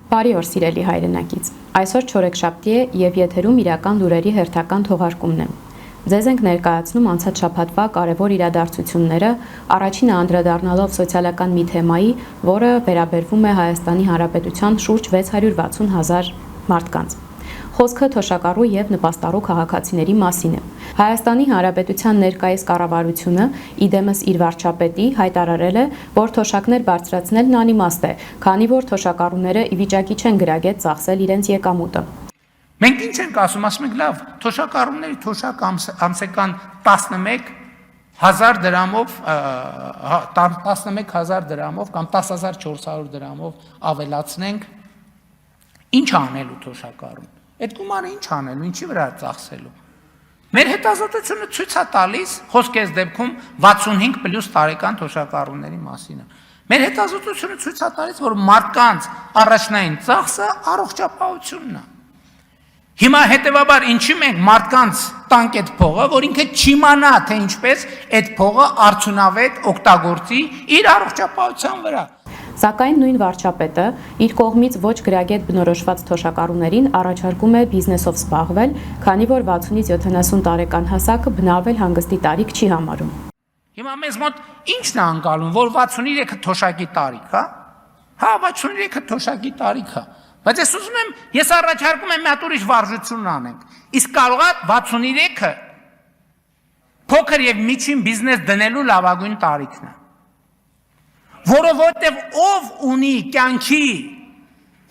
Բարի օր սիրելի հայրենակից։ Այսօր չորեքշաբթի է եւ եթերում իրական լուրերի հերթական թողարկումն է։ Ձեզ ենք ներկայացնում անցած շաբաթվա կարևոր իրադարձությունները, առաջինը անդրադառնալով սոցիալական մի թեմայի, որը վերաբերվում է Հայաստանի Հանրապետության շուրջ 660,000 մարդկանց։ Խոսքը թոշակառու եւ նպաստառու քաղաքացիների մասին է։ Հայաստանի Հանրապետության ներկայիս կառավարությունը իդեմս իր վարչապետի հայտարարել է, որ թոշակներ բարձրացնելն անիմաստ է, քանի որ թոշակառուները ի վիճակի չեն գրագետ ծախսել իրենց եկամուտը։ Մենք ինչ ենք ասում ենք լավ, թոշակառուների թոշակ ամսական 11,000 դրամով 11,000 դրամով կամ 10,400 դրամով ավելացնենք, ինչ անելու թոշակառուն։ Այդ գումարը ինչ անելու, ինչի վրա ծախսելու։ Մեր հետազոտությունը ցույց է տալիս, խոսքես դեպքում 65+ տարեկան թոշակառուների մասին է։ Մեր հետազոտությունը ցույց է տալիս, որ մարդկանց առաջնային ծախսը առողջապահությունն է։ Հիմա հետևաբար ինչի մենք մարդկանց տանք այդ փողը, որ ինքը չիմանա, թե ինչպես այդ փողը արդյունավետ օգտագործի իր առողջապահության վրա։ Սակայն նույն վարչապետը իր կողմից ոչ գրագետ բնորոշված թոշակառուներին առաջարկում է բիզնեսով զբաղվել, քանի որ 60-ից 70 տարեկան հասակը բնավել հանգստի տարիք չի համարում։ Հիմա մեզ մոտ ի՞նչն է անցալում, որ 63-ը թոշակի տարիք, հա? Հա, 63-ը թոշակի տարիք է։ Բայց ես ուզում եմ, ես առաջարկում եմ մի հատ ուրիշ վարժություն անենք։ Իսկ կարող է 63-ը փոքր եւ միջին բիզնես դնելու լավագույն տարիքն է։ Որովհետև ով ունի կյանքի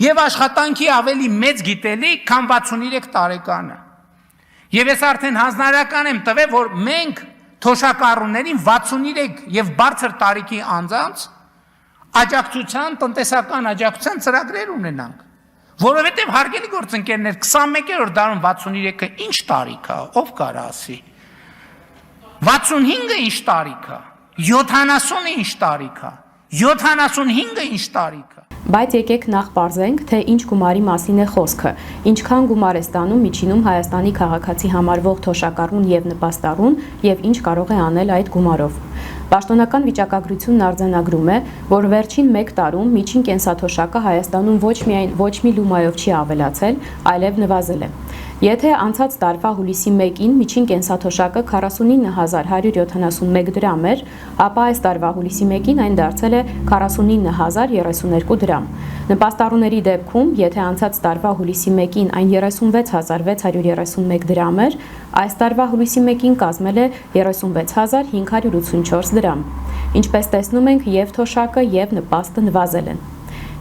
եւ աշխատանքի ավելի մեծ գիտելիք, քան 63 տարեկանը։ Եվ ես արդեն հանձնարարական եմ տվել, որ մենք թոշակառուներին 63 եւ բարձր տարիքի անձանց աջակցության, տնտեսական աջակցության ծրագրեր ունենանք։ Որովհետև հարգելի գործընկերներ, 21-րդ դարում 63-ը ինչ տարիք է, ով կարա ասի։ 65-ը ինչ տարիք է, 70-ը ինչ տարիք է, 75-ը ինչ տարիք է։ Բայց եկեք նախ պարզենք, թե ինչ գումարի մասին է խոսքը, ինչքան գումար է ստանում միջինում Հայաստանի քաղաքացի համարվող թոշակառուն եւ նպաստառուն եւ ինչ կարող է անել այդ գումարով։ Պաշտոնական վիճակագրությունն արձանագրում է, որ վերջին 1 տարում միջին կենսաթոշակը Հայաստանում ոչ մի լումայով չի ավելացել, այլև նվազել է։ Եթե անցած տարվա հուլիսի 1-ին միջին կենսաթոշակը 49,171 դրամ էր, ապա այս տարվա հուլիսի 1-ին այն դարձել է 49,032 դրամ։ Նպաստառուների դեպքում, եթե անցած տարվա հուլիսի 1-ին այն 36,631 դրամ էր, այս տարվա հուլիսի 1-ին կազմել է 36,584 դրամ։ Ինչպես տեսնում ենք, եւ թոշակը, եւ նպաստը նվազել են։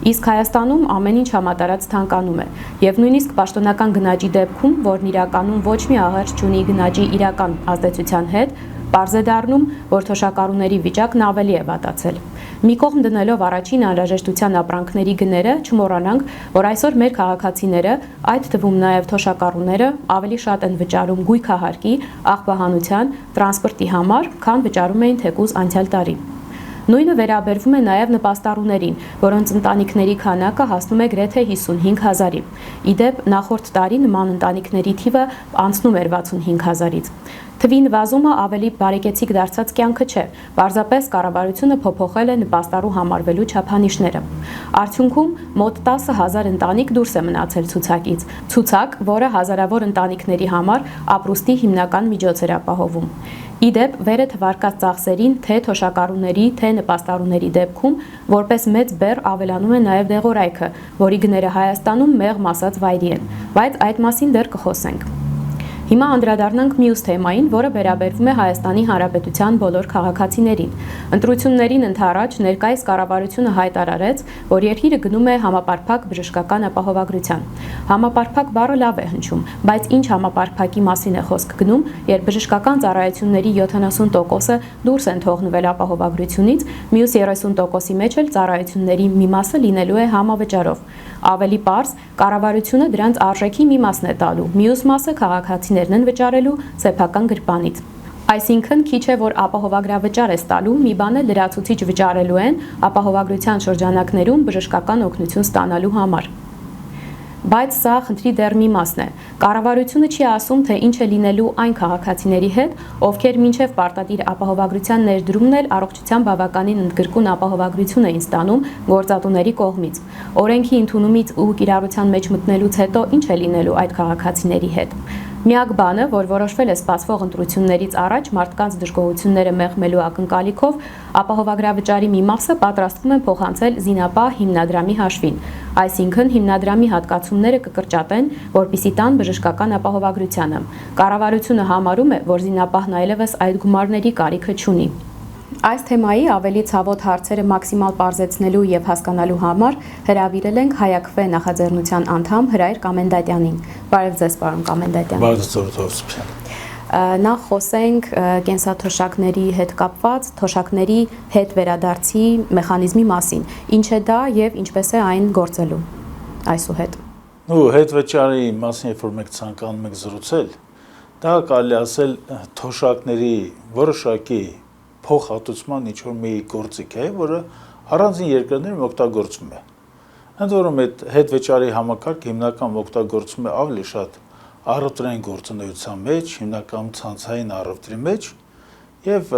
Իսկ Հայաստանում ամեն ինչ համատարած թանկանում է, եւ նույնիսկ պաշտոնական գնաճի դեպքում, որն իրականում ոչ մի ահերձ չունի գնաճի իրական ազդեցության հետ, պարզ է դառնում, որ թոշակառուների վիճակն ավելի է վատացել։ Մի կողմ դնելով առաջին անհրաժեշտության ապրանքների գները, չմոռանանք, որ այսօր մեր քաղաքացիները, այդ թվում նաեւ թոշակառուները, ավելի շատ են վճարում գույքահարկի, աղբահանության, տրանսպորտի համար, քան վճարում էին թեկուզ անցյալ տարի։ Նույնը վերաբերվում է նաև նպաստառուներին, որոնց ընտանիքների քանակը հասնում է գրեթե 55,000-ի։ Իդեպ նախորդ տարի նման ընտանիքների թիվը անցնում էր 65,000-ից։ Թվի նվազումը ավելի բարեկեցիկ դարձած կյանքը չէ, պարզապես կառավարությունը փոփոխել է նպաստառու համարվելու չափանիշները։ Արդյունքում մոտ 10,000 ընտանիք դուրս է մնացել ցուցակից, ցուցակ, որը հազարավոր ընտանիքների համար ապրուստի հիմնական միջոց էր ապահովում։ Իդեպ վերը թվարկած ծախսերին թե թոշակառուների, թե նպաստառուների դեպքում որպես մեծ բեռ ավելանում է նաև դեղորայքը, որի գները Հայաստանում մեղմ ասած վայրի են, բայց այդ մասին դեռ կխոսենք։ Հիմա անդրադառնանք մյուս թեմային, որը վերաբերվում է Հայաստանի Հանրապետության բոլոր քաղաքացիներին։ Ընտրություններին ընդառաջ ներկայիս կառավարությունը հայտարարեց, որ երկիրը գնում է համապարփակ բժշկական ապահովագրության։ Համապարփակ բառը լավ է հնչում, բայց ինչ համապարփակի մասին է խոսք գնում, երբ բժշկական ծառայությունների 70%-ը դուրս են թողնվել ապահովագրությունից, մյուս 30%-ի մեջ էլ ծառայությունների մի մասը լինելու է համավճարով։ Ավելի պարզ, կառավարությունը դրանց արժեքի մի մասն է տալու, մյուս մասը քաղաքացիներն են վճարելու սեփական գրպանից։ Այսինքն քիչ է, որ ապահովագրավճար է ստալու, մի բան է լրացուցիչ վճարելու են ապահովագրության շրջանակներում բժշկական օգնություն ստանալու համար։ Բայց սա խնդրի դեռ մի մասն է։ Կառավարությունը չի ասում, թե ինչ է լինելու այն քաղաքացիների հետ, ովքեր մինչև պարտադիր ապահովագրության ներդրումն էլ առողջության բավականին ընդգրկուն ապահովագրություն էին ստանում գործատուների կողմից։ Օրենքի ընդունումից ու կիրառության մեջ մտնելուց հետո ինչ է լինելու այդ քաղաքացիների հետ։ Միակ բանը, որ որոշվել է սպասվող ընտրություններից առաջ մարդկանց դժգոհությունները մեղմելու ակնկալիքով, ապահովագրավճարի մի մասը պատրաստվում են փոխանցել զինապահ հիմնադրամի հաշվին, այսինքն հիմնադրամի հատկացումները կկրճատեն, որպեսզի տան բժշկական ապահովագրությանը։ Կառավարությունը համարում է, որ զինապահն այլևս այդ գումարների կարիքը չունի։ Այս թեմայի ավելի ցավոտ հարցերը մաքսիմալ պարզեցնելու եւ հասկանալու համար հրավիրել ենք Հայաքվե նախաձեռնության անդամ Հրայր Կամենդատյանին։ Բարև ձեզ, պարոն Կամենդատյան։ Բարև ձեզ։ Նախ խոսենք կենսաթոշակների հետ կապված թոշակների հետ վերադարձի մեխանիզմի մասին։ Ինչ է դա եւ ինչպես է այն գործելու այսուհետ։ Հետ վճարի մասին, երբ որ մենք ցանկանում ենք զրուցել, դա կարելի ասել թոշակների որոշակի փոխհատուցման ինչ-որ մի գործիք է, որը առանձին երկրներում օգտագործվում է։ Ընդ որում այդ հետ վճարի համակարգը հիմնականում օգտագործվում է ավելի շատ առևտրային գործունեության մեջ, հիմնականում ցանցային առևտրի մեջ, եւ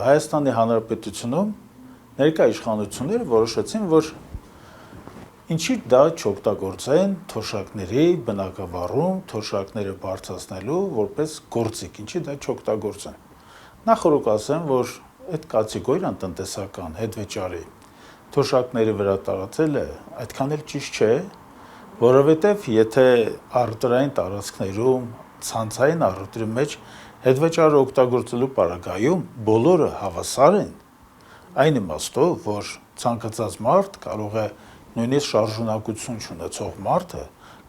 Հայաստանի Հանրապետությունում ներկա իշխանությունները որոշեցին, որ ինչի դա չօգտագործեն թոշակների բնակավարում, թոշակները բարձրացնելու որպես գործիք, ինչի դա չօգտագործեն։ Նախորդ ասեմ, որ այդ կատեգորիան տնտեսական հետ վճարի թոշակների վրա տարածելը այդքան էլ ճիշտ չէ, որովհետև եթե առևտրային տարածքներում, ցանցային առևտրի մեջ հետ վճարը օգտագործելու պարագայում բոլորը հավասար են, այն իմաստով, որ ցանկացած մարդ կարող է նույնիսկ շարժունակություն չունեցող մարդը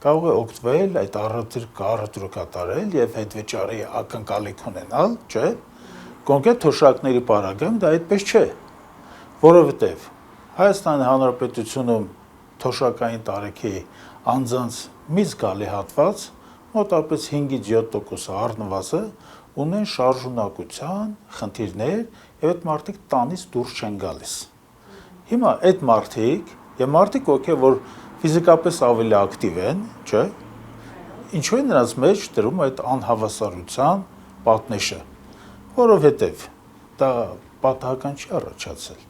կարող է օգտվել այդ առևտրը կատարել եւ հետ վճարի ակնկալիք ունենալ, չէ՞։ Կոնկրետ թոշակների պարագայում դա այդպես չէ, որովհետև Հայաստանի Հանրապետությունում թոշակային տարիքի անձանց մի զգալի հատված, մոտավորապես 5-ից 7% առնվազն ունեն շարժունակության խնդիրներ եւ այդ մարդիկ տանից դուրս չեն գալիս։ Հիմա այդ մարդիկ եւ մարդիկ ովքեր որ ֆիզիկապես ավելի ակտիվ են, չէ՞, ինչու է նրանց մեջ դրում այդ անհավասարության պատնեշը, որովհետև դա պատահական չի առաջացել։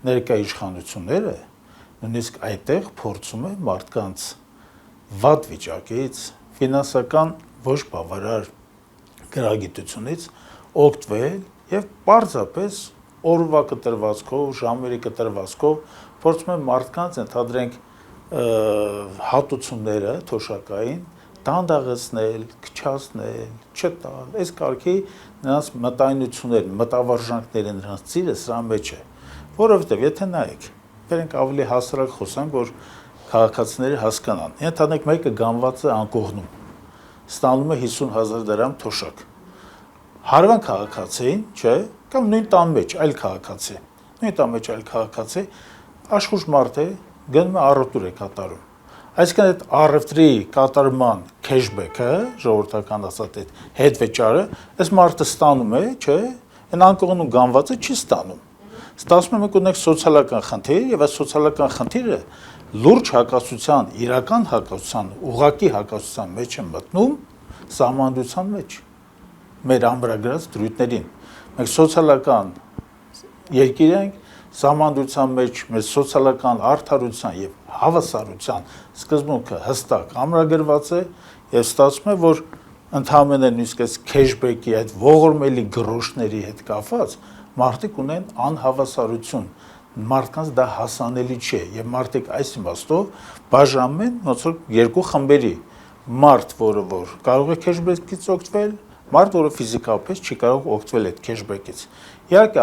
Ներկա իշխանությունները նույնիսկ այդտեղ փորձում են մարդկանց վատ վիճակից, ֆինանսական ոչ բավարար գրագիտությունից օգտվել եւ պարզապես օրվա կտրվածքով, ժամերի կտրվածքով փորձում են մարդկանց ընդհանրենք հատուցումները թոշակային դանդաղեցնել, քչացնել, չտալ, այս կարգի նրանց մտայնություններ, մտավարժանքները նրանց ծիրը սրա մեջ է, որովհետև եթե նայեք, վերենք ավելի հասարակ խոսանք, որ քաղաքացիները հասկանան, ընդհանրենք մեկը գանված է անկողնում, ստանում է 50,000 դրամ թոշակ, հարևան քաղաքացին, չէ, կամ նույն տան մեջ այլ քաղաքացի, աշխուժ մարդ է, գնում է առևտուր է կատարում, այսինքն այդ առևտրի կատարման քեշբեքը, ժողովրդական ասած այդ հետ վճարը, այս մարդը ստանում է, չէ, այն անկողնում գանվածը չի ստանում։ Ստացվում է մենք ունենք սոցիալական խնդիր եւ այս սոցիալական խնդիրը լուրջ հակասության, իրական հակասության, ուղղակի հակասության մեջ է մտնում սահմանադրության մեջ մեր ամրագրած դրույթներին։ Մենք սոցիալական երկիր ենք, սահմանադրության մեջ մեր սոցիալական արդարության եւ հավասարության սկզբունքը հստակ ամրագրված է եւ ստացվում է, որ ընդհանրապես նույնիսկ այս քեշբեքի այդ ողորմելի գրոշների հետ կապված մարդիկ ունեն անհավասարություն, մարդկանց դա հասանելի չէ եւ մարդիկ այս իմաստով բաժանում են ոնց որ երկու խմբերի, մարդ, որը որ կարող է քեշբեքից օգտվել, մարդ, որը ֆիզիկապես չի կարող օգտվել այդ քեշբեքից։ Իհարկե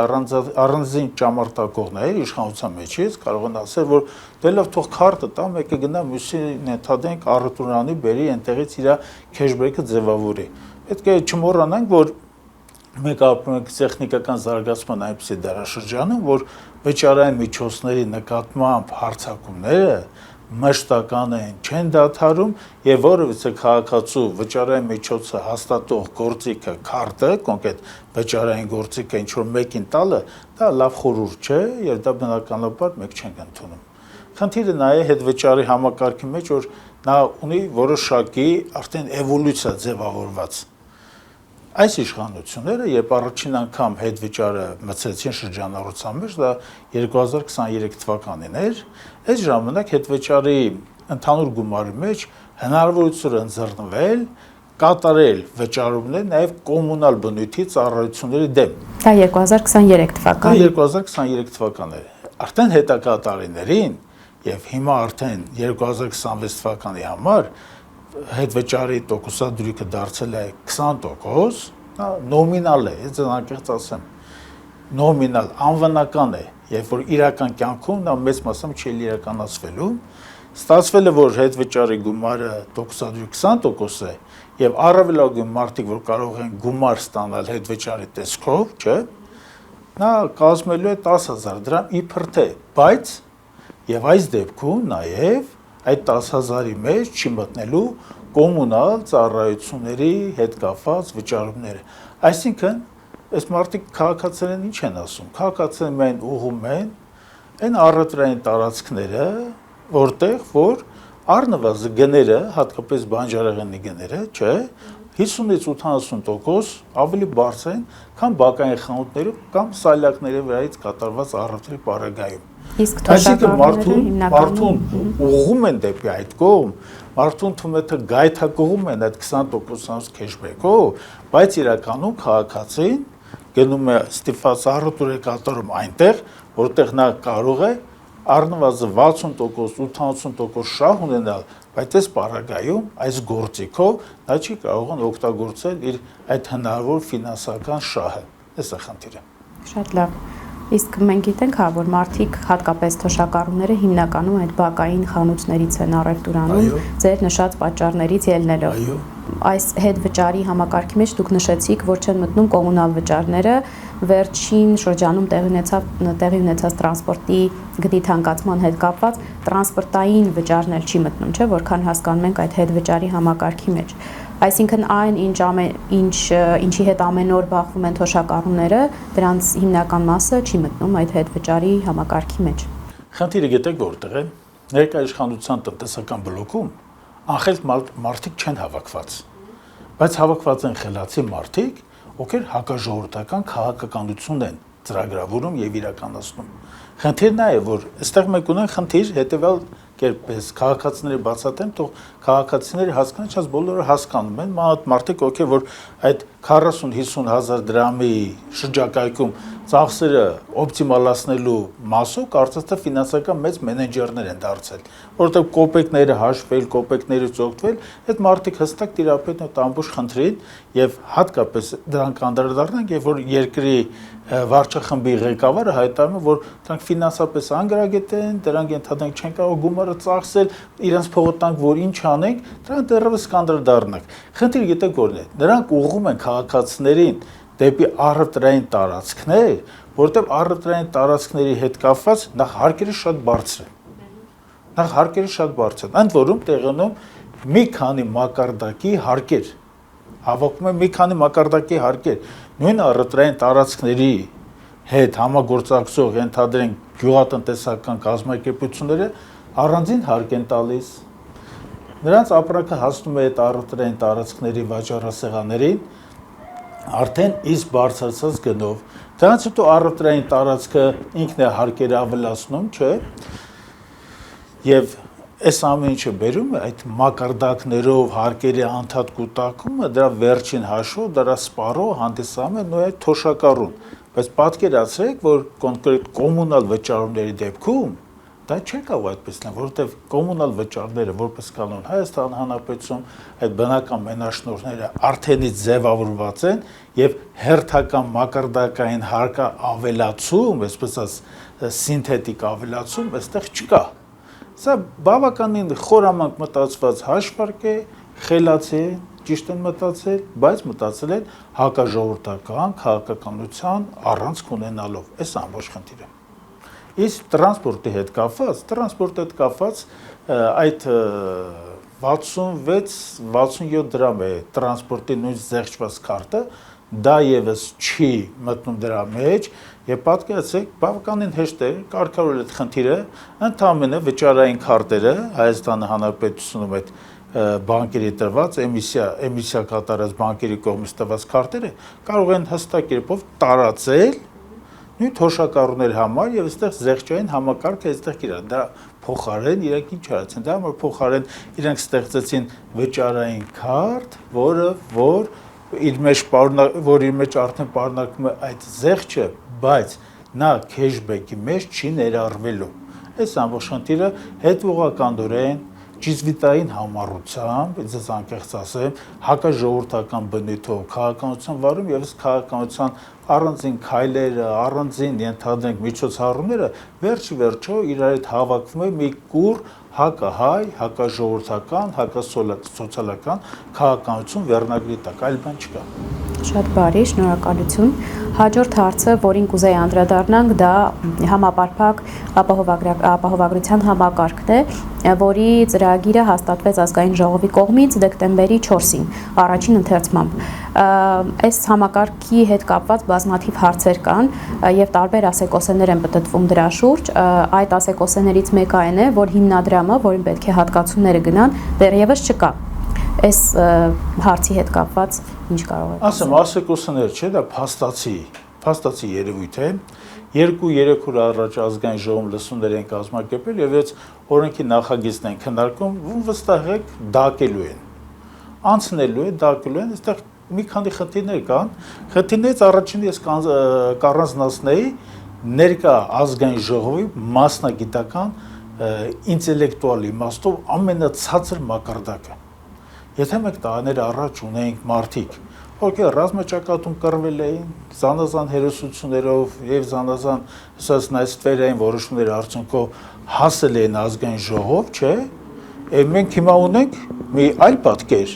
առանձին ճամարտակողներ իշխանության մեջից կարող են ասել, որ դե լավ թող քարտը տա, մեկը գնա մյուսին ընդհանրենք առևտրանի բերի այնտեղից իր քեշբեքը ձևավորի։ Պետք է չմոռանանք, որ մենք ապրում ենք տեխնիկական զարգացման այնպիսի դարաշրջանում, որ վճարային միջոցների նկատմամբ հարձակումները մշտական են, չեն դադարում եւ որովհետեւ քաղաքացու վճարային միջոցը հաստատող գործիքը քարտը, կոնկրետ վճարային գործիքը ինչ որ մեկին տալը, դա լավ խորհուրդ չէ եւ դա բնականաբար մենք չենք ընդունում։ Խնդիրը նա է հետ վճարի համակարգի մեջ, որ նա ունի որոշակի արդեն էվոլյուցիա ձևավորված։ Այս իշխանությունները, երբ առաջին անգամ հետվճարը մցրեցին շրջանառության մեջ, դա 2023 թվականին էր, այս ժամանակ հետվճարի ընդհանուր գումարի մեջ հնարավորություն ընձեռնվել կատարել վճարումներ նաև կոմունալ բնույթի ծառայությունների դեմ։ Դա 2023 թվականն է։ 2023 թվականն է։ Արդեն հետագա տարիներին եւ հիմա արդեն 2026 թվականի համար հետվճարի տոկոսադրույքը դարձել է 20%, դա նոմինալ է, ես անկեղծ ասեմ։ Նոմինալ անվնական է, երբ որ իրական կյանքում նա մեծ մասամբ չի իրականացվելու։ Ստացվել է, որ հետվճարի գումարը տոկոսադրույք 20% է եւ առավելագույն մարդիկ, որ կարող են գումար ստանալ հետվճարի տեսքով, չէ՞, նա կազմելու է 10,000 դրամ իբր թե, բայց եւ այս դեպքում նաեւ այդ 10,000-ի մեջ չի մտնելու կոմունալ ծառայությունների հետ կապված վճարումները։ Այսինքն, այս մարդիկ քաղաքացիներն ինչ են ասում։ Քաղաքացիներն միայն ուղղում են այն առևտրային տարածքները, որտեղ որ առնվազն գները, հատկապես բանջարեղենի գները, չէ, 50-ից 80% ավելի բարձր են, քան բակային խանութներում կամ սալյակների վրայից կատարված առևտրի պարագայում։ Իսկ Այսինքն մարդուն ուղղում են դեպի այդ կողմ, մարդուն թվում է թե գայթակղում են այդ 20% քեշբեքով, բայց իրականում քաղաքացին գնում է ստիպված առևտուր է կատարում այնտեղ, որտեղ նա կարող է առնվազն 60%, 80% շահ ունենալ, բայց այս պարագայում, այս գործիքով նա չի կարող օգտագործել իր այդ հնարավոր ֆինանսական շահը։ Այս է խնդիրը։ Շատ լավ։ Իսկ մենք գիտենք, որ մարդիկ, հատկապես թոշակառուները հիմնականում այդ բակային խանութներից են առևտուր անում, ձեր նշած պատճառներից ելնելով։ Այո։ Այս հետվճարի համակարգի մեջ դուք նշեցիք, որ չեն մտնում կոմունալ վճարները, վերջին շրջանում տեղի ունեցած տրանսպորտի գնի թանկացման հետ կապված տրանսպորտային վճարն էլ չի մտնում, չէ՞, որքան հասկանում ենք այդ հետվճարի համակարգի մեջ։ Այսինքն այն ինչի հետ ամեն օր բախվում են թոշակառուները, դրանց հիմնական մասը չի մտնում այդ հետվճարի համակարգի մեջ։ Խնդիրը գիտեք որտեղ է։ Ներկա իշխանության տնտեսական բլոկում անխելք մարդիկ չեն հավաքված, բայց հավաքված են խելացի մարդիկ, ովքեր հակաժողովրդական քաղաքականություն են ծրագրավորում եւ իրականացնում։ Խնդիրն նա է, որ այստեղ մենք ունենք խնդիր հետեւյալ կերպես քաղաքացիների բացատրեմ, թող քաղաքացիները հասկանան, չած բոլորը հասկանում են, մարդիկ ովքեր որ այդ 40-50 հազար դրամի շրջակայքում ծախսերը օպտիմալացնելու մասով կարծես թե ֆինանսական մեծ մենեջերներ են դարձել, որովհետև կոպեկները հաշվել, կոպեկներից օգտվել, այդ մարդիկ հստակ տիրապետում են ամբողջ խնդրին եւ հատկապես դրանք անդրադառնանք, երբ որ երկրի վարչախմբի ղեկավարը հայտարարում է, որ դրանք ֆինանսապես անգրագետ են, դրանք ընդհանրապես չեն կարող գումարը ծախսել, իրենց փողոտանք որ ինչ անենք, դրանք դեռևս կանդրադառնանք։ Խնդիրը գիտեք որն է, նրանք ուղղում են քաղաքացիներին դեպի առևտրային տարածքներ, որտեղ առևտրային տարածքների հետ կապված նախ հարկերը շատ բարձր են։ Ընդ որում տեղանում մի քանի մակարդակի հարկեր, հավաքում են մի քանի մակարդակի հարկեր, նույն առևտրային տարածքների հետ համագործակցող ենթադրենք գյուղատնտեսական կազմակերպությունները առանձին հարկ են տալիս։ Նրանց ապրանքը հասնում է այդ առևտրային տարածքների վաճառասեղաններին արդեն իսկ բարձրացած գնով։ Դրանց հետո առևտրային տարածքը ինքն է հարկերը ավելացնում, չէ՞։ Եվ այս ամեն ինչը բերում է այդ մակարդակներով հարկերի անդադ կուտակումը, դրա վերջին հաշվով դրա սպառող հանդիսանում է նույն այդ թոշակառուն։ Բայց պատկերացրեք, որ կոնկրետ կոմունալ վճարումների դեպքում դա չի կարող այդպես լինել, որովհետև կոմունալ վճարները որպես կանոն Հայաստան Հանրապետություն այդ բնական մենաշնորհները արդենից ձևավորված են եւ հերթական մակարդակային հարկա ավելացում, այսպես ասած սինթետիկ ավելացում այստեղ չկա։ Սա բավականին խորամանկ մտածված հաշվարկ է, խելացի է, ճիշտ են մտածել, բայց մտածել են հակաժողովրդական քաղաքականության առանցք ունենալով։ Այս ամբողջ խնդիրը։ Իսկ տրանսպորտի հետ կապված այդ 66-67 դրամ է տրանսպորտի նույն զեղչված քարտը, դա եւս չի մտնում դրա մեջ եւ պատկերացրեք բավականին հեշտ է կարգավորել այդ խնդիրը ընդհանրապես վճարային քարտերը Հայաստանի Հանրապետությունում այդ բանկերի տրված էմիսիա կատարած բանկերի կողմից տրված քարտերը կարող են հստակ կերպով տարածել նույն թոշակառուների համար եւ այստեղ զեղչային համակարգը այստեղ իրար դա փոխարեն իրենք ինչ արեցին դա համար փոխարեն իրենք ստեղծեցին վճարային քարտ որ իր մեջ արդեն պարունակում է այդ զեղչը բայց նա քեշբեքի մեջ չի ներառվելու այս ամբողջ խնդիրը հետուղականդորեն ճիզվիտային համառությամբ, ես անկեղծ ասեմ, հակաժողովրդական բնույթով քաղաքականության վարում եւ քաղաքականության առանձին քայլերը, առանձին ենթադրենք միջոցառումները վերջի վերջո իրար հետ հավաքվում է մի կուռ հակահայ, հակաժողովրդական, հակասոցիալական քաղաքականություն վերնագրի տակ, այլ բան չկա։ Շատ բարի, շնորհակալություն։ Հաջորդ հարցը, որին կուզեի անդրադառնանք, դա համապարփակ ապահովագրության համակարգն է, որի ծրագիրը հաստատվեց ազգային ժողովի կողմից դեկտեմբերի 4-ին, առաջին ընթերցմամբ։ Այս համակարգի հետ կապված բազմաթիվ հարցեր կան եւ տարբեր ասեկոսեներ են պատտվում դրա շուրջ։ Այդ ասեկոսեներից մեկը այն է, որ հիմնադրամը, որին պետք է հատկացումները գնան, դեռևս չկա։ Այս հարցի հետ կապված ինչ կարող եք ասեմ, ասեկոսներ չէ, դա փաստացի երևույթ է։ 2-3 օր առաջ ազգային ժողովում լսումներ են կազմակերպել եւ այս օրենքի նախագիծն են քննարկում, ում վստահեք դակելու են։ Անցնելու է, դակելու են, այստեղ մի քանի խնդիրներ կան։ Խնդիրներից առաջինը ես կառանձնացնեի ներկա ազգային ժողովի մասնագիտական ինտելեկտուալ իմաստով ամենացածր մակարդակը։ Եթե մենք տարիներ առաջ ունեինք մարդիկ, ովքեր ռազմաճակատում կռվել էին, զանազան հերոսություններով եւ զանազան այս սֆերային որոշումների արդյունքով հասել էին ազգային ժողով, չէ՞։ Մենք հիմա ունենք մի այլ պատկեր։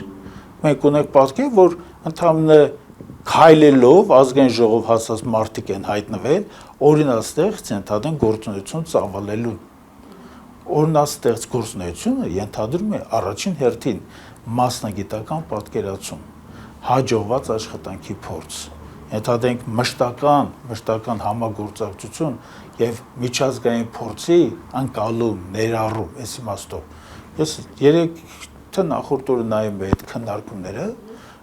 Մենք ունենք պատկեր, որ ընդհանրապես քայլելով ազգային ժողով հասած մարդիկ են հայտնվել, օրինաստեղծ ենթադրեն գործունեություն ծավալելուն։ Օրինաստեղծ գործունեությունը ենթադրում է առաջին հերթին մասնագիտական պատկերացում, հաջողված աշխատանքի փորձ, ենթադրենք մշտական համագործակցություն եւ միջազգային փորձի անկալում, ներառում, այս իմաստով։ Ես երեք նախորդ օրը նայում եմ այդ քննարկումները,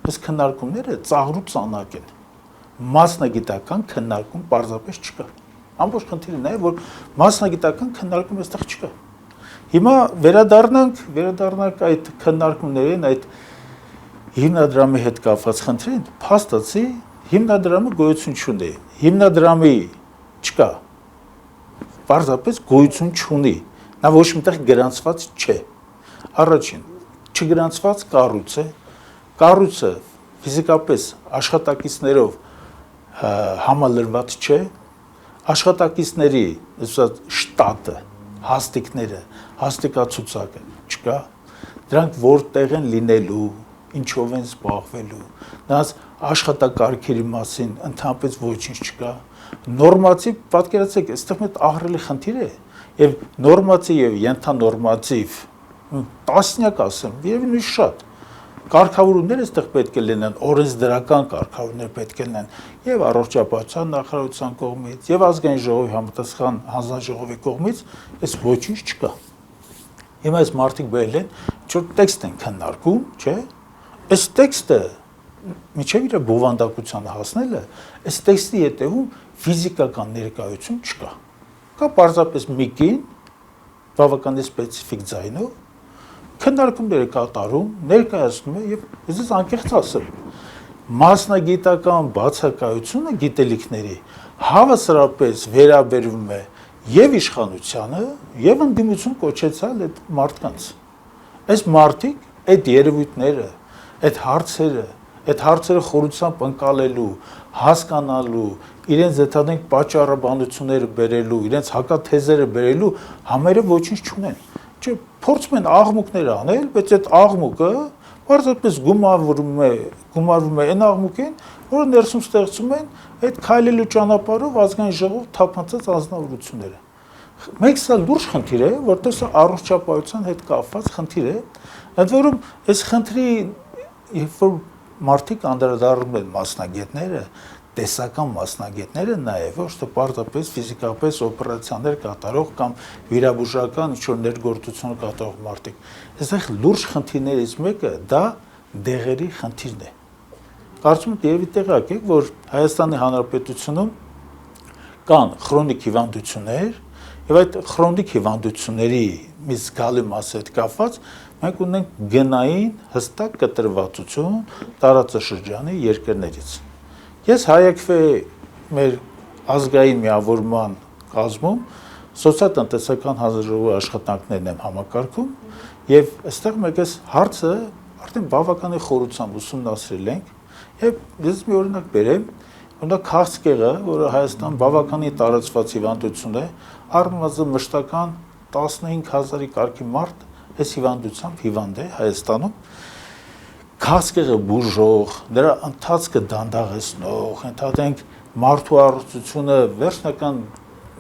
այս քննարկումները ծաղրու ծանակ են։ Մասնագիտական քննարկում պարզապես չկա։ Ամբողջ խնդիրը նա է, որ մասնագիտական քննարկում այստեղ չկա։ Հիմա վերադառնանք այդ քննարկումներին, այդ հիմնադրամի հետ կապված խնդրին, փաստացի հիմնադրամը գոյություն չունի։ Հիմնադրամի չկա։ Պարզապես գոյություն չունի։ Նա ոչ միտեղ գրանցված չէ։ Առաջին, չգրանցված կառույց է։ Կառույցը ֆիզիկապես աշխատակիցներով համալրված չէ։ Աշխատակիցների շտատը, հաստիկները, հաստիկացուցակը չկա, դրանք որտեղ են լինելու, ինչով են զբաղվելու, նրանց աշխատակարգերի մասին ընդհանրապես ոչինչ չկա, նորմատիվ, պատկերացրեք, այստեղ մեծ ահռելի խնդիր է, եւ նորմատիվ եւ ենթանորմատիվ, տասնյակ ասեմ, երևի շատ, կարգավորումներ այստեղ պետք է լինեն, օրենսդրական կարգավորումներ պետք է լինեն եւ առողջապահության նախարարության կողմից եւ ազգային ժողովի համապատասխան հանձնաժողովի կողմից, այս ոչինչ չկա։ Հիմա այս մարդիկ բերել են, ինչ-որ տեքստ են քննարկում, չէ՞։ Այս տեքստը միջև իր բովանդակությանը հասնելը, այս տեքստի հետևում ֆիզիկական ներկայություն չկա։ Կա պարզապես մի կին, բավականին սպეციფიկ ձայնով, քննարկումները կատարում, ներկայացնում է եւ ես անկեղծ ասեմ, մասնագիտական բացակայությունը գիտելիքների հավասարապես վերաբերվում է եւ իշխանությանը եւ ընդդիմություն կոչեցալ այդ մարդկանց։ Այս մարդիկ, այդ երևույթները, այդ հարցերը խորությամբ ընկալելու, հասկանալու, իրենց դետալենք պատճառաբանությունները բերելու, իրենց հակաթեզերը բերելու համերը ոչինչ չունեն։ Չէ, փորձում են աղմուկներ անել, բայց այդ աղմուկը պարզապես գումարվում է այն աղմուկին, որը ներսում ստեղծում են այդ քայլելու ճանապարհով ազգային ժողով թափանցած անձնավորությունները։ Մեկ սա լուրջ խնդիր է, որտեղ սա առողջապահության հետ կապված խնդիր է, ընդ որում այս խնդրի երբ որ մարդիկ անդրադառնում են մասնագետները, տեսական մասնագետները նաև ոչ թե պարզապես ֆիզիկապես օպերացիաներ կատարող կամ վիրաբուժական ինչ-որ ներգործություն կատարող մարդիկ։ Այստեղ լուրջ խնդիրներից մեկը դա դեղերի խնդիրն է։ Կարծում եմ երևի տեղյակ եք, որ Հայաստանի Հանրապետությունում կան քրոնիկ հիվանդություններ, եւ այդ քրոնիկ հիվանդությունների մի զգալի մասի հետ կապված մենք ունենք գնային հստակ կտրվածություն տարածաշրջանի երկրներից։ Ես հայակվե մեր ազգային միավորման կազմում սոցիալ-տնտեսական հանձնաժողովի աշխատանքներն եմ համակարգում եւ այստեղ մեկ էս հարցը արդեն բավականին խորությամբ ուսումնասիրել ենք եւ ես մի օրինակ բերեմ, օրինակ քաղցկեղը, որը Հայաստան բավականին տարածված հիվանդություն է, առնվազն մշտական 15000-ի կարգի մարդ այս հիվանդությամբ հիվանդ է Հայաստանում։ Քաղցկեղը բուժող, դրա ընթացքը դանդաղեցնող, ընդհանրենք մարդու առողջությունը վերջնական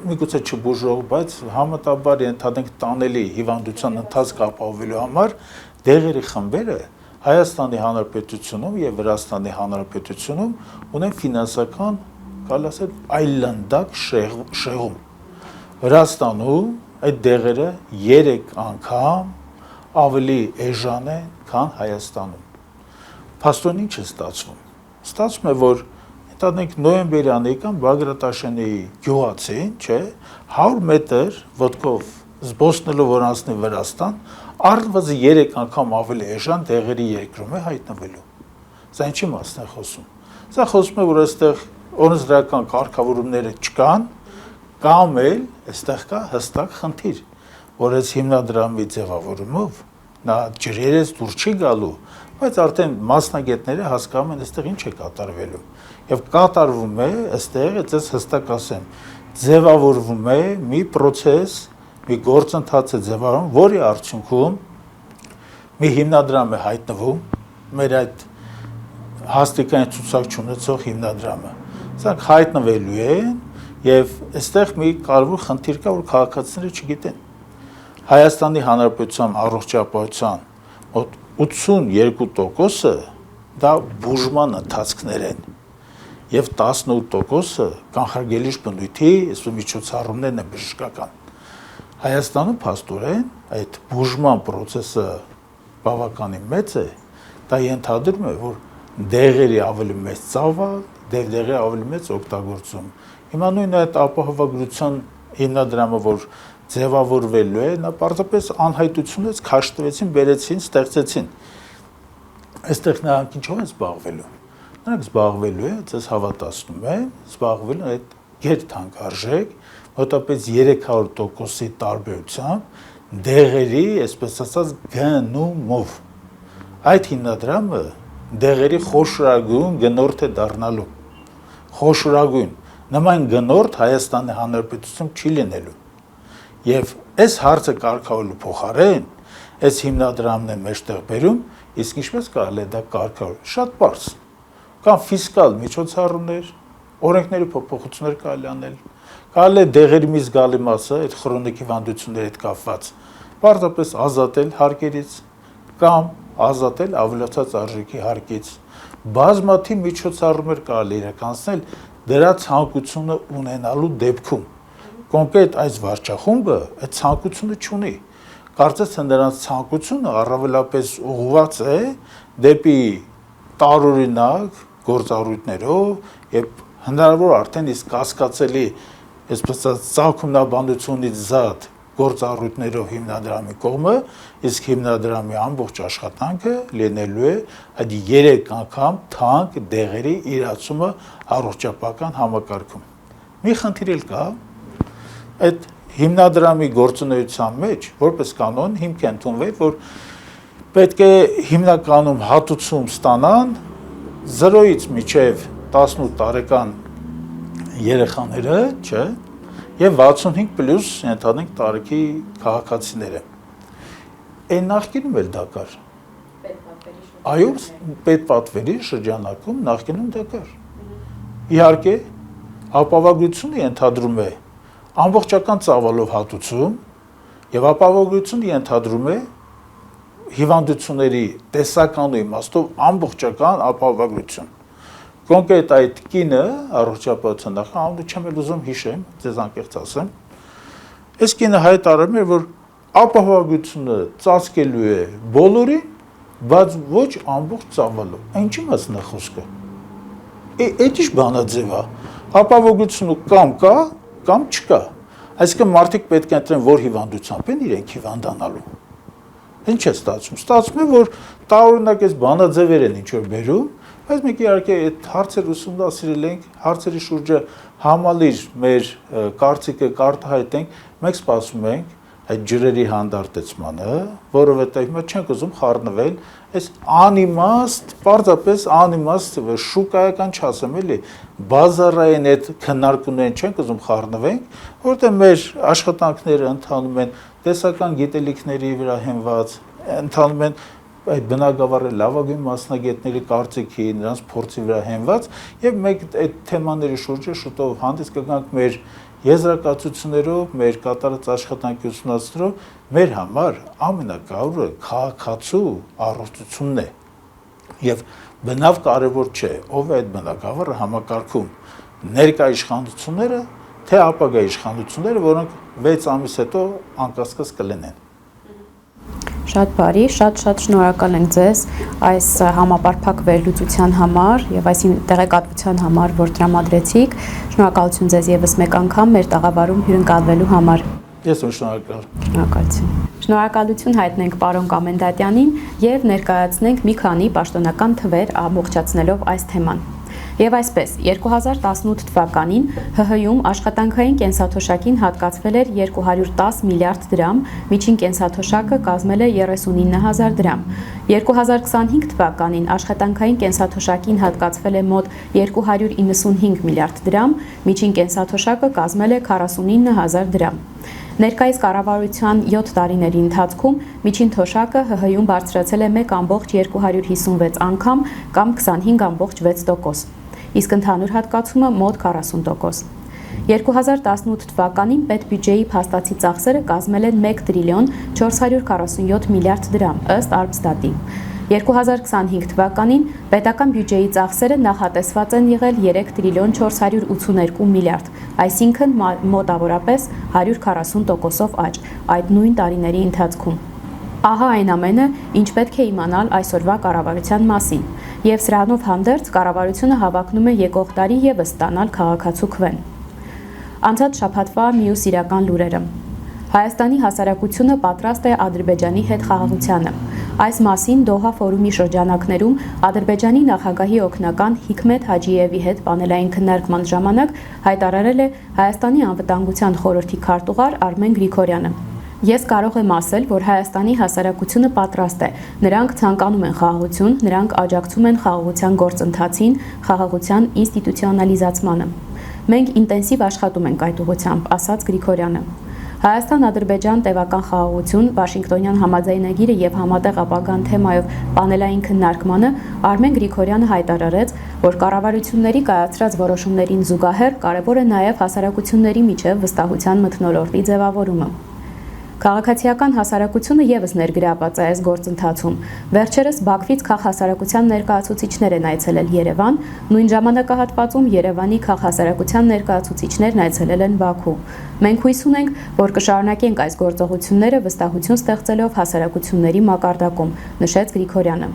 միգուցե չբուժող, բայց համատաբար ընդհանրենք տանելի հիվանդության ընթացքը ապահովելու համար դեղերի խմբերը Հայաստանի Հանրապետությունում եւ Վրաստանի Հանրապետությունում ունեն ֆինանսական, կարելի ասել, այլանդակ շեղում։ Վրաստանում այդ դեղերը 3 անգամ ավելի էժան են, քան Հայաստանում։ Փաստորեն ինչ է ստացվում։ Ստացվում է, որ ընդհանրենք նոյեմբերյանի կամ Բագրատաշենի գյուղացին, չէ, 100 մետր ոտքով զբոսնելով որ անցնի Վրաստան, առնվազն 3 անգամ ավելի էժան դեղերի երկրում է հայտնվելու։ Սա ինչի մասն է խոսում։ Սա խոսում է, որ այստեղ օրենսդրական կարգավորումները չկան, կամ էլ այստեղ կա հստակ խնդիր, որ այս հիմնադրամի ձևավորումով նա ջրերից դուրս չի գալու, բայց արդեն մասնագետները հասկանում են այստեղ ինչ է կատարվելու։ Եվ կատարվում է այստեղ, ես հստակ ասեմ, ձևավորվում է մի process, մի գործընթաց է ձևավորվում, որի արդյունքում մի հիմնադրամ է հայտնվում, մեր այդ հաստիկային ցուցակ չունեցող հիմնադրամը։ Սրանք հայտնվելու են եւ այստեղ մի կարևոր խնդիր կա, որ քաղաքացիները չգիտեն։ Հայաստանի Հանրապետության առողջապահության մոտ 82%-ը դա բուժման ընթացքներ են եւ 18%-ը կանխարգելիչ բնույթի այսպես միջոցառումներն են բժշկական։ Հայաստանում փաստորեն այդ բուժման process-ը բավականին մեծ է, դա ենթադրում է, որ դեղերի ավելի մեծ ծավալ, դեղերի ավելի մեծ օգտագործում։ Հիմա նույն այդ ապահովագրության հիմնադրամը, որ ձևավորվելու է, նա պարզապես անհայտությունից քաշտվեցին, բերեցին, ստեղծեցին։ Այստեղ նրանք ինչով են զբաղվելու։ Նրանք զբաղվելու է, ես հավատացնում եմ, զբաղվելու այդ գերթանկարժեք, մոտավորապես 300%-ի տարբերությամբ դեղերի, այսպես ասած, գնումով։ Այդ հիմնադրամը դեղերի խոշորագույն գնորդ է դառնալու։ Խոշորագույն, նման գնորդ Հայաստանի Հանրապետությունում չի լինելու։ Եվ այս հարցը կարգավորելու փոխարեն այս հիմնադրամն է մեջտեղ բերում, իսկ ինչպես կարելի է դա կարգավորել։ Շատ պարզ։ Կամ ֆիսկալ միջոցառումներ, օրենքների փոփոխություններ կարելի անել։ Կարելի է դեղերի մի զգալի մասը այդ քրոնիկ հիվանդությունների հետ կապված պարզապես ազատել հարկերից կամ ազատել ավելացած արժեքի հարկից։ Բազմաթիվ միջոցառումներ կարելի իրականացնել դրա ցանկությունը ունենալու դեպքում։ Կոնկրետ այս վարչախումբը այդ ցանկությունը չունի։ Կարծես թե նրանց ցանկությունը առավելապես ուղղված է դեպի տարօրինակ գործառույթներով եւ հնարավոր արդեն իսկ կասկածելի, այսպես ասած, ցանկումնաբանությունից զատ գործառույթներով հիմնադրամի կողմը, իսկ հիմնադրամի ամբողջ աշխատանքը լինելու է այդ 3 անգամ թանկ դեղերի իրացումը առողջապահական համակարգում։ Մի խնդիր էլ կա, այդ հիմնադրամի գործունեության մեջ, որպես կանոն, հիմք է ընդունվել, որ պետք է հիմնականում հատուցում ստանան 0-ից մինչև 18 տարեկան երեխաները, չէ, եւ 65+ ընդհանրենք տարիքի քաղաքացիները։ Այն նախկինում էլ դա կար։ Այո, պետպատվերի շրջանակում նախկինում դա կար։ Իհարկե, ապահովագրությունը ենթադրում է ամբողջական ծավալով հատուցում եւ ապահովագրությունը ենթադրում է հիվանդությունների տեսականու իմաստով ամբողջական ապահովագրություն։ Կոնկրետ այդ կինը առողջապահության նախարարը չեմ ուզում հիշեմ, ձեզ անկեղծ ասեմ, այս կինը հայտարարում էր, որ ապահովագրությունը ծածկելու է բոլորին, բայց ոչ ամբողջ ծավալով։ Ինչի՞ մասն է խոսքը։ Այդ ինչ բանաձև է։ Ապահովությունը կամ կա, կամ չկա։ Այսինքն մարդիկ պետք է ընտրեն, որ հիվանդությամբ են իրենք հիվանդանալու։ Ինչ է ստացվում։ Ստացվում է, որ տարօրինակ այս բանաձևեր են ինչ որ բերում, բայց մենք իհարկե այդ հարցերը ուսումնասիրել ենք, հարցերի շուրջը համալիր մեր կարծիքը կարտահայտենք, մենք սպասում ենք այդ ջրերի հանդարտեցմանը, որովհետև հիմա չենք ուզում խառնվել այս անիմաստ, պարզապես անիմաստ շուկայական չասեմ էլի, բազարային այդ քննարկումներին չենք ուզում խառնվենք, որովհետև մեր աշխատանքները ընթանում են տեսական գիտելիքների վրա հենված, ընթանում են այդ բնագավառի լավագույն մասնագետների կարծիքի, նրանց փորձի վրա հենված, եւ մենք այդ թեմաների շուրջը շուտով հանդես կգանք մեր եզրակացություններով, մեր կատարած աշխատանքի ուսումնասիրելով, մեր համար ամենակարևորը քաղաքացու առողջությունն է։ Եվ բնավ կարևոր չէ, ով է այդ բնագավառը համակարգում, ներկա իշխանությունները, թե ապագա իշխանությունները, որոնք 6 ամիս հետո անկասկած կլինեն։ Շատ բարի, շատ շնորհակալ ենք ձեզ այս համապարփակ վերլուծության համար եւ այս տեղեկատվության համար, որ տրամադրեցիք։ Շնորհակալություն ձեզ եւս մեկ անգամ մեր տաղավարում հյուրընկալվելու համար։ Ես շնորհակալ։ Շնորհակալություն։ Շնորհակալություն հայտնենք պարոն Կոմենդատյանին եւ ներկայացնենք մի քանի պաշտոնական թվեր ամբողջացնելով այս թեման։ Եվ այսպես, 2018 թվականին ՀՀ-ում աշխատանքային կենսաթոշակին հատկացվել էր 210 միլիարդ դրամ, միջին կենսաթոշակը կազմել է 39,000 դրամ։ 2025 թվականին աշխատանքային կենսաթոշակին հատկացվել է մոտ 295 միլիարդ դրամ, միջին կենսաթոշակը կազմել է 49,000 դրամ։ Ներկայիս կառավարության 7 տարիների ընթացքում միջին թոշակը ՀՀ-ում բարձրացել է 1,256 անգամ կամ 25,6%, իսկ ընդհանուր հատկացումը մոտ 40%։ 2018 թվականին պետբյուջեի փաստացի ծախսերը կազմել են 1 տրիլիոն 447 միլիարդ դրամ ըստ Արբստատի։ 2025 թվականին պետական բյուջեի ծախսերը նախատեսված են եղել 3 տրիլիոն 482 միլիարդ, այսինքն մոտավորապես 140%-ով աճ այդ նույն տարիների ընթացքում։ Ահա այն ամենը, ինչ պետք է իմանալ այսօրվա կառավարության մասին, եւ սրանով հանդերձ կառավարությունը հավակնում է եկող տարի եւս ստանալ քաղաքացու քվեն։ Անցած շաբաթվա մյուս իրական լուրերը։ Հայաստանի հասարակությունը պատրաստ է Ադրբեջանի հետ խաղաղությանը։ Այս մասին Դոհա ֆորումի շրջանակներում Ադրբեջանի նախագահի օգնական Հիկմետ Հաջիևի հետ պանելային քննարկման ժամանակ հայտարարել է Հայաստանի անվտանգության խորհրդի քարտուղար Արմեն Գրիգորյանը։ Ես կարող եմ ասել, որ Հայաստանի հասարակությունը պատրաստ է։ Նրանք ցանկանում են խաղաղություն, նրանք աջակցում են խաղաղության գործընթացին, խաղաղության ինստիտուցիոնալիզացմանը։ Մենք ինտենսիվ աշխատում ենք այդ ուղղությամբ, ասաց Գրիգորյանը։ Հայաստան-Ադրբեջան տևական խաղաղություն, Վաշինգտոնյան համաձայնագիրը եւ համատեղ ապագան թեմայով պանելային քննարկմանը Արմեն Գրիգորյանը հայտարարեց, որ կառավարությունների կայացրած որոշումներին զուգահեռ կարևոր է նաեւ հասարակությունների միջև վստահության մթնոլորտի ձևավորումը։ Քաղաքացիական հասարակությունը եւս ներգրաված է այս գործընթացում։ Վերջերս Բաքվից քաղհասարակության ներկայացուցիչներ են այցելել Երևան, նույն ժամանակահատվածում Երևանի քաղհասարակության ներկայացուցիչներն այցելել են Բաքու։ Մենք հույս ունենք, որ կշարունակենք այս գործողությունները վստահություն ստեղծելով հասարակությունների մակարդակում, նշեց Գրիգորյանը։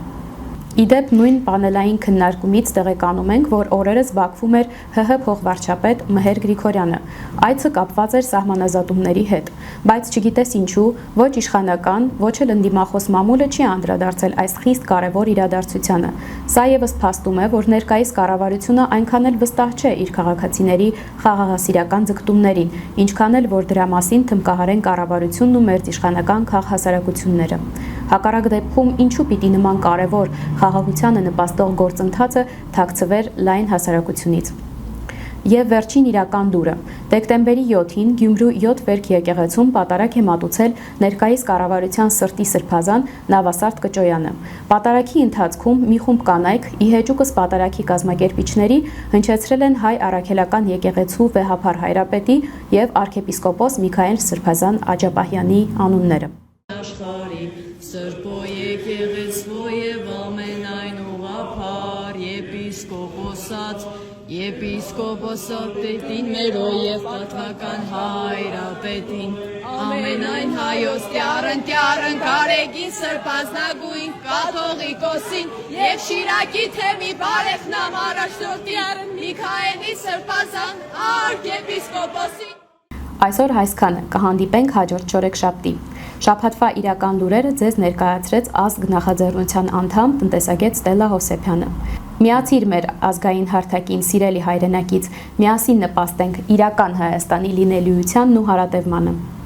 Իդեպ նույն պանելային քննարկումից տեղեկանում ենք, որ օրերս Բաքվում էր ՀՀ փոխվարչապետ Մհեր Գրիգորյանը։ Այցը կապված էր սահմանազատումների հետ, բայց չգիտես ինչու, ոչ իշխանական, ոչ էլ ընդդիմախոս մամուլը չի անդրադարձել այս խիստ կարևոր իրադարձությանը։ Սա եւս փաստում է, որ ներկայիս կառավարությունը այնքան էլ վստահ չէ իր քաղաքացիների խաղաղասիրական ձգտումներին, ինչքան էլ որ դրա մասին թմկահարեն կառավարությունն ու մերձիշխանական քաղհասարակությունները։ Հակառակ դեպքում ինչու պիտի նման կարևոր խաղաղությանը նպաստող գործընթացը թաքցվեր լայն հասարակությունից։ Եվ վերջին իրական լուրը։ Դեկտեմբերի 7-ին Գյումրու 7 վերք եկեղեցում պատարագ է մատուցել ներկայիս կառավարության սրտի սրբազան Նավասարդ Կճոյանը։ Պատարագի ընթացքում մի խումբ կանայք ի հեճուկս պատարագի կազմակերպիչների հնչեցրել են հայ առաքելական եկեղեցու վեհափար հայրապետի եւ arczepiskopos Միքայել Սրբազան Աջապահյանի անունները։ Սրբո եկեղեցվո եւ ամենայն ուղափառ եպիսկոպոսատին մերո եւ պատվական հայրապետին ամենայն հայոց տյարն կարեգին սրբազնագույն կաթողիկոսին եւ Շիրակի թեմի բարեխնամ առաջնորդին Միքայելի սրբազան արքեպիսկոպոսին։ Այսօր այսքանը, կհանդիպենք հաջորդ շորեքշաբթի։ Շաբաթվա իրական լուրերը ձեզ ներկայացրեց ազգ նախաձեռնության անդամ տնտեսագետ Ստելլա Հովսեփյանը։ Միացիր մեր ազգային հարթակին, սիրելի հայրենակից, միասին նպաստենք իրական Հայաստանի լինելիությանն ու հարատևմանը։